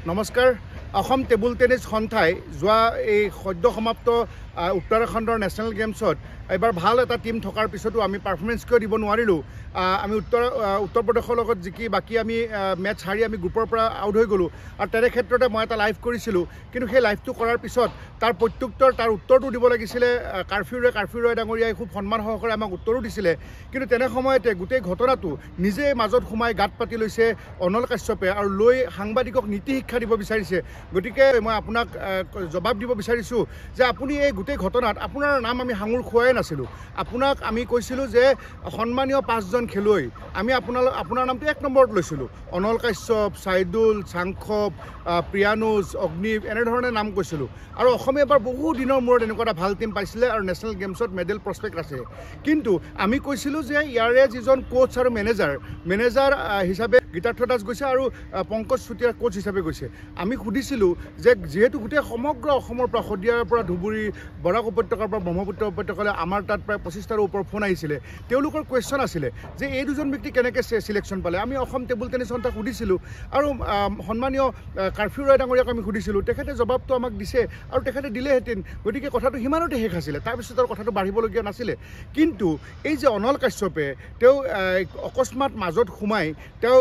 নমস্কাৰ Assam table tennis সন্থাই যোৱা এই সদ্য সমাপ্ত উত্তৰাখণ্ডৰ নেশ্যনেল গেমছত এবাৰ ভাল এটা টিম থকাৰ পিছতো আমি পাৰফৰ্মেঞ্চ কিয় দিব নোৱাৰিলোঁ আমি উত্তৰ প্ৰদেশৰ লগত জিকি বাকী আমি মেটচ হাৰি আমি গ্ৰুপৰ পৰা আউট হৈ গ'লোঁ আৰু তেনে ক্ষেত্ৰতে মই এটা লাইভ কৰিছিলোঁ কিন্তু সেই লাইভটো কৰাৰ পিছত তাৰ প্ৰত্যুত্তৰ তাৰ উত্তৰটো দিব লাগিছিলে কাৰ্ফিউ ৰয় ডাঙৰীয়াই খুব সন্মান সহকাৰে আমাক উত্তৰো দিছিলে কিন্তু তেনে সময়তে গোটেই ঘটনাটো নিজে মাজত সোমাই গাত পাতি লৈছে অনল কাশ্যপে আৰু লৈ সাংবাদিকক নীতি শিক্ষা দিব বিচাৰিছে গতিকে মই আপোনাক জবাব দিব বিচাৰিছোঁ যে আপুনি এই গোটেই ঘটনাত আপোনাৰ নাম আমি সাঙুৰ খোৱাই নাছিলোঁ আপোনাক আমি কৈছিলোঁ যে সন্মানীয় 5জন খেলুৱৈ আমি আপোনাৰ নামটো 1 নম্বৰত লৈছিলোঁ অনল কাশ্যপ চাইদুল চাংখপ প্ৰিয়ানুজ অগ্নিব এনেধৰণে নাম কৈছিলোঁ আৰু অসমে এবাৰ বহু দিনৰ মূৰত এনেকুৱা এটা ভাল টিম পাইছিলে আৰু নেশ্যনেল গেমছত মেডেল প্ৰস্পেক্ট আছে কিন্তু আমি কৈছিলোঁ যে ইয়াৰে যিজন কোচ আৰু মেনেজাৰ হিচাপে গীতাৰ্থ দাস গৈছে আৰু পংকজ চুতীয়া কোচ হিচাপে গৈছে আমি সুধিছিলোঁ যে যিহেতু গোটেই সমগ্ৰ অসমৰ পৰা শদিয়াৰ পৰা ধুবুৰী বৰাক উপত্যকাৰ পৰা ব্ৰহ্মপুত্ৰ উপত্যকালৈ আমাৰ তাত প্ৰায় 25টাৰ ওপৰ ফোন আহিছিলে তেওঁলোকৰ কুৱেশ্যন আছিলে যে এই দুজন ব্যক্তি কেনেকৈ চিলেকশ্যন পালে আমি অসম টেবুল টেনিছ সন্থাক সুধিছিলোঁ আৰু সন্মানীয় কাৰ্ফিউ ৰয় ডাঙৰীয়াক আমি সুধিছিলোঁ তেখেতে জবাবটো আমাক দিছে আৰু তেখেতে দিলেহেঁতেন গতিকে কথাটো সিমানতে শেষ আছিলে তাৰপিছত আৰু কথাটো বাঢ়িবলগীয়া নাছিলে কিন্তু এই যে অনল কাশ্যপে তেওঁ অকস্মাত মাজত সোমাই তেওঁ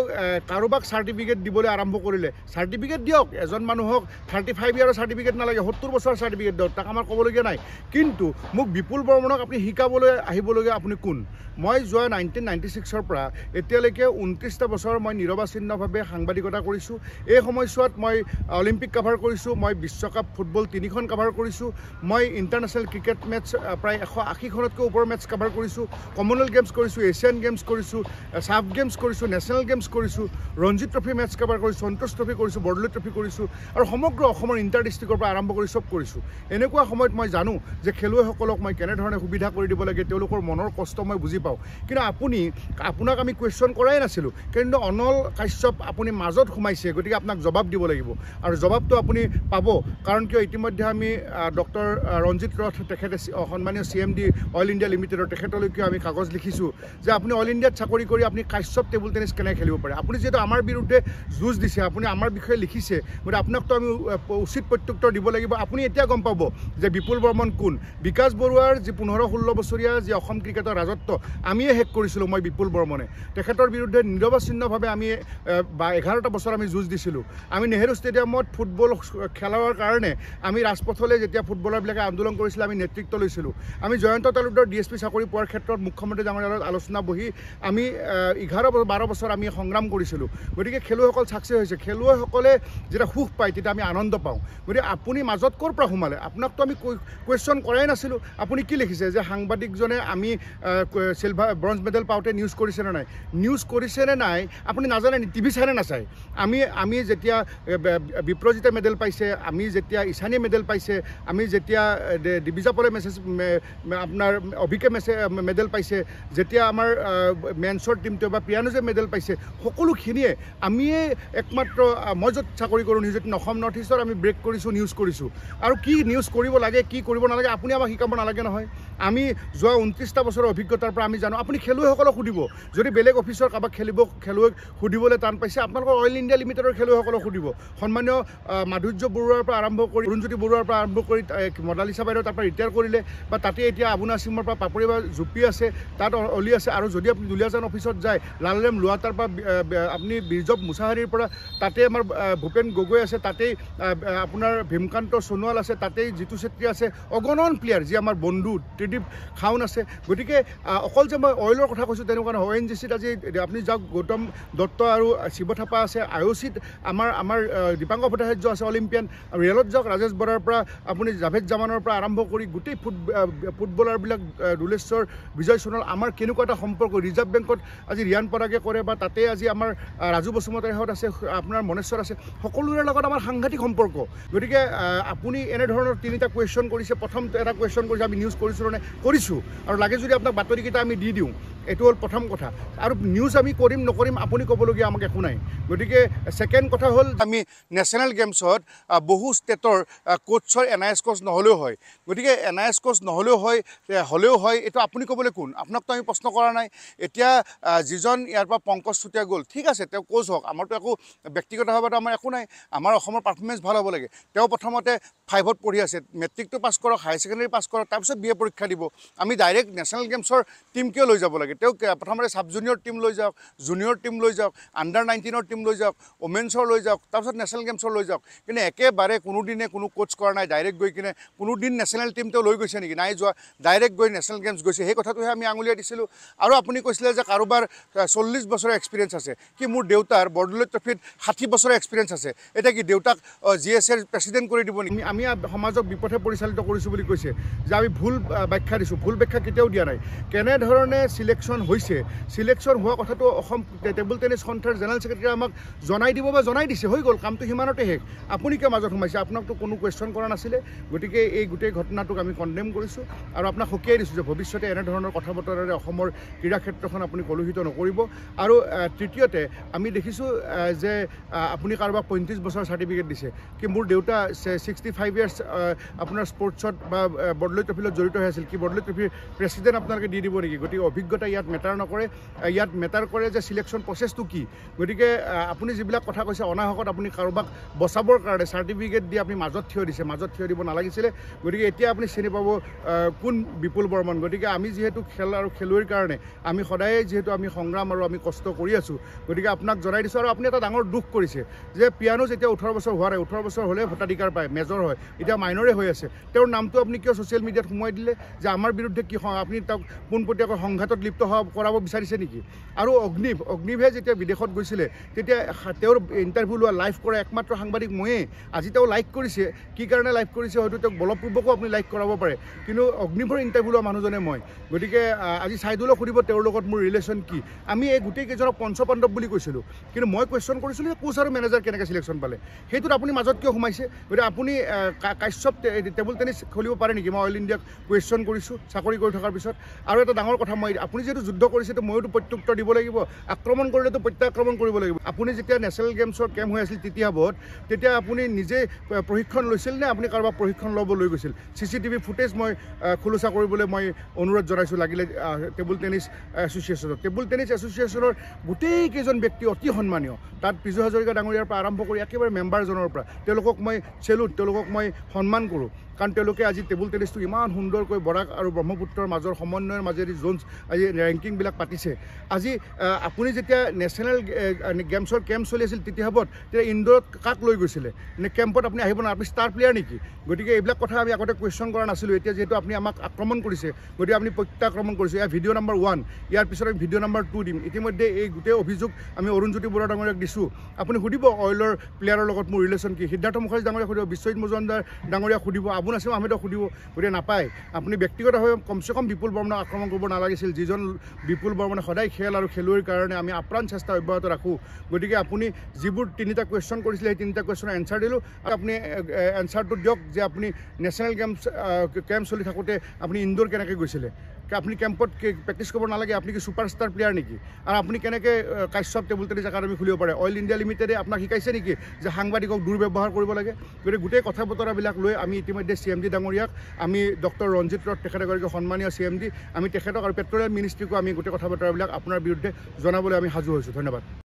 কাৰোবাক চাৰ্টিফিকেট দিবলৈ আৰম্ভ কৰিলে চাৰ্টিফিকেট দিয়ক এজন মানুহক 35 ইয়াৰৰ চাৰ্টিফিকেট নালাগে 70 বছৰৰ চাৰ্টিফিকেট দিয়ক তাক আমাৰ ক'বলগীয়া নাই কিন্তু মোক বিপুল বৰ্মনক আপুনি শিকাবলৈ আহিবলগীয়া আপুনি কোন মই যোৱা 1996ৰ পৰা এতিয়ালৈকে 29টা বছৰ মই নিৰবাচিন্নভাৱে সাংবাদিকতা কৰিছোঁ এই সময়ছোৱাত মই অলিম্পিক কাভাৰ কৰিছোঁ মই বিশ্বকাপ ফুটবল 3খন কাভাৰ কৰিছোঁ মই ইণ্টাৰনেশ্যনেল ক্ৰিকেট মেটচ প্ৰায় 180খনতকৈ ওপৰ মেটচ কাভাৰ কৰিছোঁ কমনৱেলথ গেমছ কৰিছোঁ এছিয়ান গেমছ কৰিছোঁ সাফ গেমছ কৰিছোঁ নেশ্যনেল গেমছ কৰিছোঁ ৰঞ্জি ট্ৰফি মেটচ কাভাৰ কৰিছোঁ সন্তোষ ট্ৰফি কৰিছোঁ বৰদলৈ ট্ৰফি কৰিছোঁ আৰু সমগ্ৰ অসমৰ ইণ্টাৰ ডিষ্ট্ৰিক্টৰ পৰা আৰম্ভ কৰি চব কৰিছোঁ এনেকুৱা সময়ত মই জানো যে খেলুৱৈসকলক মই কেনেধৰণে সুবিধা কৰি দিব লাগে তেওঁলোকৰ মনৰ কষ্ট মই বুজি পাওঁ কিন্তু আপোনাক আমি কুৱেশ্যন কৰাই নাছিলোঁ কিন্তু অনল কাশ্যপ আপুনি মাজত সোমাইছে গতিকে আপোনাক জবাব দিব লাগিব আৰু জবাবটো আপুনি পাব কাৰণ কিয় ইতিমধ্যে আমি ডক্টৰ ৰঞ্জিত ৰথ তেখেতে সন্মানীয় CMD অইল ইণ্ডিয়া লিমিটেডৰ তেখেতলৈকে আমি কাগজ লিখিছোঁ যে আপুনি অইল ইণ্ডিয়াত চাকৰি কৰি আপুনি কাশ্যপ টেবুল টেনিছ কেনেকৈ খেলিব পাৰে আপুনি যিহেতু আমাৰ বিৰুদ্ধে যুঁজ দিছে আপুনি আমাৰ বিষয়ে লিখিছে গতিকে আপোনাকতো আমি উচিত প্ৰত্যুত্তৰ দিব লাগিব আপুনি এতিয়া গম পাব যে বিপুল বৰ্মন কোন বিকাশ বৰুৱাৰ যি 15-16 বছৰীয়া যি অসম ক্ৰিকেটৰ ৰাজত্ব আমিয়ে শেষ কৰিছিলোঁ মই বিপুল বৰ্মনে তেখেতৰ বিৰুদ্ধে নিৰবাচিন্নভাৱে আমি 11টা বছৰ আমি যুঁজ দিছিলোঁ আমি নেহেৰু ষ্টেডিয়ামত ফুটবল খেলাৰ কাৰণে আমি ৰাজপথলৈ যেতিয়া ফুটবলাৰবিলাকে আন্দোলন কৰিছিলে আমি নেতৃত্ব লৈছিলোঁ আমি জয়ন্ত তালুকদাৰ DSP চাকৰি পোৱাৰ ক্ষেত্ৰত মুখ্যমন্ত্ৰী ডাঙৰীয়াৰ লগত আলোচনা বহি আমি 11-12 বছৰ আমি সংগ্ৰাম কৰিছিলোঁ গতিকে খেলুৱৈসকল ছাকচেছ হৈছে খেলুৱৈসকলে যেতিয়া সুখ পায় তেতিয়া আমি আনন্দ পাওঁ গতিকে আপুনি মাজত ক'ৰ পৰা সোমালে আপোনাকতো আমি কুৱেশ্যন কৰাই নাছিলোঁ আপুনি কি লিখিছে যে সাংবাদিকজনে আমি ব্ৰঞ্জ মেডেল পাওঁতে নিউজ কৰিছেনে নাই আপুনি নাজানে টিভি চাই নাচায় আমি যেতিয়া বিপ্ৰজিতে মেডেল পাইছে আমি যেতিয়া ঈশানীয়ে মেডেল পাইছে আমি যেতিয়া দিবিজাপলে আপোনাৰ অভিকে মেডেল পাইছে যেতিয়া আমাৰ মেন্সৰ টিমটোৱে বা প্ৰিয়ানুজে মেডেল পাইছে সকলোখিনিয়ে আমিয়ে একমাত্ৰ মই য'ত চাকৰি কৰোঁ নিউজত অসম নৰ্থ ইষ্টত আমি ব্ৰেক কৰিছোঁ নিউজ কৰিছোঁ আৰু কি নিউজ কৰিব লাগে কি কৰিব নালাগে আপুনি আমাক শিকাব নালাগে নহয় আমি যোৱা 29টা বছৰৰ অভিজ্ঞতাৰ পৰা আমি জানো আপুনি খেলুৱৈসকলক সুধিব যদি বেলেগ অফিচৰ কাৰোবাক খেলুৱৈক সুধিবলৈ টান পাইছে আপোনালোকৰ অইল ইণ্ডিয়া লিমিটেডৰ খেলুৱৈসকলক সুধিব সন্মানীয় মাধুৰ্য বৰুৱাৰ পৰা আৰম্ভ কৰি অৰুণজ্যোতি বৰুৱাৰ পৰা আৰম্ভ কৰি মদালিচা বাইদেউ তাৰ পৰা ৰিটায়াৰ কৰিলে বা তাতে এতিয়া আবুনা চিমৰ পৰা পাপৰি বা জুপি আছে তাত অলি আছে আৰু যদি আপুনি দুলীয়াজান অফিচত যায় লালৰেম লোৱাটাৰ পৰা আপুনি বিৰজব মুছাহাৰীৰ পৰা তাতে আমাৰ ভূপেন গগৈ আছে তাতেই আপোনাৰ ভীমকান্ত সোণোৱাল আছে তাতেই জিতু চেত্ৰী আছে অগণন প্লেয়াৰ যি আমাৰ বন্ধু ত্ৰিদীপ খাউন আছে গতিকে অকল যে মই অইলৰ কথা কৈছোঁ তেনেকুৱা নহয় ONGCত আজি আপুনি যাওক গৌতম দত্ত আৰু শিৱ থাপা আছে IOCত আমাৰ দীপাংকৰ ভট্টাচাৰ্য আছে অলিম্পিয়ান ৰেলত যাওক ৰাজেশ বৰাৰ পৰা আপুনি জাভেদ জামানৰ পৰা আৰম্ভ কৰি গোটেই ফুটবলাৰবিলাক দুলেশ্বৰ বিজয় সোণোৱাল আমাৰ কেনেকুৱা এটা সম্পৰ্ক ৰিজাৰ্ভ বেংকত আজি ৰিয়ান পৰাগে কৰে বা তাতে আজি আমাৰ ৰাজু বসুমতাৰীহঁত আছে আপোনাৰ মনেশ্বৰ আছে সকলোৰে লগত আমাৰ সাংঘাতিক সম্পৰ্ক গতিকে আপুনি এনেধৰণৰ 3টা কুৱেশ্যন কৰিছে প্ৰথম এটা কুৱেশ্যন কৰিছে আমি নিউজ কৰিছোঁ নে কৰিছোঁ আৰু লাগে যদি আপোনাক বাতৰিকেইটা আমি দি দিওঁ এইটো হ'ল প্ৰথম কথা আৰু নিউজ আমি কৰিম নকৰিম আপুনি ক'বলগীয়া আমাক একো নাই গতিকে ছেকেণ্ড কথা হ'ল আমি নেশ্যনেল গেমছত বহু ষ্টেটৰ কোচৰ NIS কোচ নহ'লেও হয় গতিকে NIS কোচ নহ'লেও হয় এইটো আপুনি ক'বলৈ কোন আপোনাকতো আমি প্ৰশ্ন কৰা নাই এতিয়া যিজন ইয়াৰ পৰা পংকজ চুতীয়া গ'ল ঠিক আছে তেওঁ কোচ হওক আমাৰতো একো ব্যক্তিগতভাৱেতো আমাৰ একো নাই আমাৰ অসমৰ পাৰফৰ্মেঞ্চ ভাল হ'ব লাগে তেওঁ প্ৰথমতে 5ত পঢ়ি আছে মেট্ৰিকটো পাছ কৰক হায়াৰ ছেকেণ্ডেৰী পাছ কৰক তাৰপিছত BA পৰীক্ষা দিব আমি ডাইৰেক্ট নেশ্যনেল গেমছৰ টীম কিয় লৈ যাব লাগে তেওঁ প্ৰথমতে সাব জুনিয়ৰ টীম লৈ যাওক জুনিয়ৰ টীম লৈ যাওক আণ্ডাৰ 19ৰ টীম লৈ যাওক ওমেন্সৰ লৈ যাওক তাৰপিছত নেশ্যনেল গেমছৰ লৈ যাওক কিন্তু একেবাৰে কোনোদিনে কোনো কোচ কৰা নাই ডাইৰেক্ট গৈ কিনে কোনোদিন নেশ্যনেল টীম তেওঁ লৈ গৈছে নেকি নাই যোৱা ডাইৰেক্ট গৈ নেশ্যনেল গেমছ গৈছে সেই কথাটোহে আমি আঙুলিয়াই দিছিলোঁ আৰু আপুনি কৈছিলে যে কাৰোবাৰ 40 বছৰৰ এক্সপিৰিয়েঞ্চ আছে কি মোৰ দেউতাৰ বৰদলৈ ট্ৰফিত 60 বছৰৰ এক্সপিৰিয়েঞ্চ আছে এটা কি দেউতাক GSAৰ প্ৰেচিডেণ্ট কৰি দিব নেকি আমি সমাজক বিপথে পৰিচালিত কৰিছোঁ বুলি কৈছে যে আমি ভুল ব্যাখ্যা দিছোঁ ভুল ব্যাখ্যা কেতিয়াও দিয়া নাই কেনেধৰণে চিলেকশ্যন হৈছে চিলেকশ্যন হোৱা কথাটো অসম টেবুল টেনিছ সন্থাৰ জেনেৰেল ছেক্ৰেটাৰী আমাক জনাই দিব বা জনাই দিছে হৈ গ'ল কামটো সিমানতে শেষ আপুনি কিয় মাজত সোমাইছে আপোনাকতো কোনো কুৱেশ্যন কৰা নাছিলে গতিকে এই গোটেই ঘটনাটোক আমি কণ্ডেম কৰিছোঁ আৰু আপোনাক সকীয়াই দিছোঁ যে ভৱিষ্যতে এনেধৰণৰ কথা বতৰাৰে অসমৰ ক্ৰীড়া ক্ষেত্ৰখন আপুনি কলুষিত নকৰিব আৰু তৃতীয়তে আমি দেখিছোঁ যে আপুনি কাৰোবাক 35 বছৰ চাৰ্টিফিকেট দিছে কি মোৰ দেউতা 65 ইয়াৰ্ছ আপোনাৰ স্পৰ্টছত বা বৰদলৈ ট্ৰফিলত জড়িত হৈ আছিল কি বৰদলৈ ট্ৰফিৰ প্ৰেচিডেণ্ট আপোনালোকে দি দিব নেকি গতিকে অভিজ্ঞতা ইয়াত মেটাৰ নকৰে ইয়াত মেটাৰ কৰে যে চিলেকশ্যন প্ৰচেছটো কি গতিকে আপুনি যিবিলাক কথা কৈছে অনাহকত আপুনি কাৰোবাক বচাবৰ কাৰণে চাৰ্টিফিকেট দি আপুনি মাজত থিয় দিছে মাজত থিয় দিব নালাগিছিলে গতিকে এতিয়া আপুনি চিনি পাব কোন বিপুল বৰ্মন গতিকে আমি যিহেতু খেল আৰু খেলুৱৈৰ কাৰণে আমি সদায়ে যিহেতু আমি সংগ্ৰাম আৰু আমি কষ্ট কৰি আছোঁ গতিকে আপোনাক জনাই দিছোঁ আৰু আপুনি এটা ডাঙৰ দুখ কৰিছে যে পিয়ানো যেতিয়া 18 বছৰ হোৱা নাই 18 বছৰ হ'লে ভোটাধিকাৰ পায় মেজৰ হয় এতিয়া মাইনৰে হৈ আছে তেওঁৰ নামটো আপুনি কিয় ছ'চিয়েল মিডিয়াত সোমোৱাই দিলে যে আমাৰ বিৰুদ্ধে কি আপুনি তেওঁক পোনপটীয়াকৈ সংঘাতত লিপ্ত কৰাব বিচাৰিছে নেকি আৰু অগ্নিভে যেতিয়া বিদেশত গৈছিলে তেতিয়া তেওঁৰ ইণ্টাৰভিউ লোৱা লাইভ কৰা একমাত্ৰ সাংবাদিক ময়ে আজি তেওঁ লাইক কৰিছে কি কাৰণে লাইভ কৰিছে হয়তো তেওঁক বলপূৰ্বকো আপুনি লাইক কৰাব পাৰে কিন্তু অগ্নিভৰ ইণ্টাৰভিউ লোৱা মানুহজনে মই গতিকে আজি চাইদুলক সুধিব তেওঁৰ লগত মোৰ ৰিলেশ্যন কি আমি এই গোটেই কেইজনক পঞ্চপাণ্ডৱ বুলি কৈছিলোঁ কিন্তু মই কুৱেশ্যন কৰিছিলোঁ যে কোচ আৰু মেনেজাৰ কেনেকৈ চিলেকশ্যন পালে সেইটোত আপুনি মাজত কিয় সোমাইছে গতিকে আপুনি কাশ্যপ টেবুল টেনিছ খেলিব পাৰে নেকি মই অল ইণ্ডিয়াক কুৱেশ্যন কৰিছোঁ চাকৰি কৰি থকাৰ পিছত আৰু এটা ডাঙৰ কথা মই আপুনি যিহেতু যুদ্ধ কৰিছেতো ময়োতো প্ৰত্যুত্তৰ দিব লাগিব আক্ৰমণ কৰিলেতো প্ৰত্যাক্ৰমণ কৰিব লাগিব আপুনি যেতিয়া নেশ্যনেল গেমছৰ কেম্প হৈ আছিল তেতিয়া আপুনি নিজে প্ৰশিক্ষণ লৈছিল নে আপুনি কাৰোবাক প্ৰশিক্ষণ ল'ব লৈ গৈছিল CCTV ফুটেজ মই খোলোচা কৰিবলৈ মই অনুৰোধ জনাইছোঁ লাগিলে টেবুল টেনিছ এছ'চিয়েশ্যনত টেবুল টেনিছ এছ'চিয়েশ্যনৰ গোটেইকেইজন ব্যক্তি অতি সন্মানীয় তাত পিজু হাজৰিকা ডাঙৰীয়াৰ পৰা আৰম্ভ কৰি একেবাৰে মেম্বাৰজনৰ পৰা তেওঁলোকক মই চেলুট তেওঁলোকক মই সন্মান কৰোঁ কাৰণ তেওঁলোকে আজি টেবুল টেনিছটো ইমান সুন্দৰকৈ বৰাক আৰু ব্ৰহ্মপুত্ৰৰ মাজৰ সমন্বয়ৰ মাজেদি জোনছ আজি ৰেংকিংবিলাক পাতিছে আজি আপুনি যেতিয়া নেশ্যনেল গেমছৰ কেম্প চলি আছিল তেতিয়া ইণ্ডোৰত কাক লৈ গৈছিলে নে কেম্পত আপুনি আহিব না আপুনি ষ্টাৰ প্লেয়াৰ নেকি গতিকে এইবিলাক কথা আমি আগতে কুৱেশ্যন কৰা নাছিলোঁ এতিয়া যিহেতু আপুনি আমাক আক্ৰমণ কৰিছে গতিকে আপুনি প্ৰত্যাক্ৰমণ কৰিছে ইয়াৰ ভিডিঅ' নম্বৰ 1 ইয়াৰ পিছত আমি ভিডিঅ' নম্বৰ 2 দিম ইতিমধ্যে এই গোটেই অভিযোগ আমি অৰুণজ্যোতি বৰুৱা ডাঙৰীয়াক দিছোঁ আপুনি সুধিব অইলৰ প্লেয়াৰৰ লগত মোৰ ৰিলেশ্যন কি সিদ্ধাৰ্থ মুখাৰ্জী ডাঙৰীয়াক সুধিব বিশ্বজিৎ মজুমদাৰ ডাঙৰীয়াক সুধিব আবু নাছিম আহমেদক সুধিব গতিকে নাপায় আপুনি ব্যক্তিগতভাৱে কমচে কম বিপুল বৰ্মনক আক্ৰমণ কৰিব নালাগিছিল যিজন বিপুল বৰ্মনে সদায় খেল আৰু খেলুৱৈৰ কাৰণে আমি আপ্ৰাণ চেষ্টা অব্যাহত ৰাখোঁ গতিকে আপুনি যিবোৰ 3টা কুৱেশ্যন কৰিছিলে সেই 3টা কুৱেশ্যনৰ এনচাৰ দিলোঁ আপুনি এনচাৰটো দিয়ক যে আপুনি নেশ্যনেল কেম্প চলি থাকোঁতে আপুনি ইণ্ডোৰ কেনেকৈ গৈছিলে আপুনি কেম্পত প্ৰেক্টিছ কৰিব নালাগে আপুনি কি ছুপাৰষ্টাৰ প্লেয়াৰ নেকি আৰু আপুনি কেনেকৈ কাশ্যপ টেবুল টেনিছ একাডেমি খুলিব পাৰে অইল ইণ্ডিয়া লিমিটেডে আপোনাক শিকাইছে নেকি যে সাংবাদিকক দুৰ্ব্যৱহাৰ কৰিব লাগে গতিকে গোটেই কথা বতৰাবিলাক লৈ আমি ইতিমধ্যে CMD ডাঙৰীয়াক আমি ডক্টৰ ৰঞ্জিত ৰথ তেখেত এগৰাকী সন্মানীয় CMD আমি তেখেতক আৰু পেট্ৰলিয়াম মিনিষ্ট্ৰীকো আমি গোটেই কথা বতৰাবিলাক আপোনাৰ বিৰুদ্ধে জনাবলৈ আমি সাজু হৈছোঁ ধন্যবাদ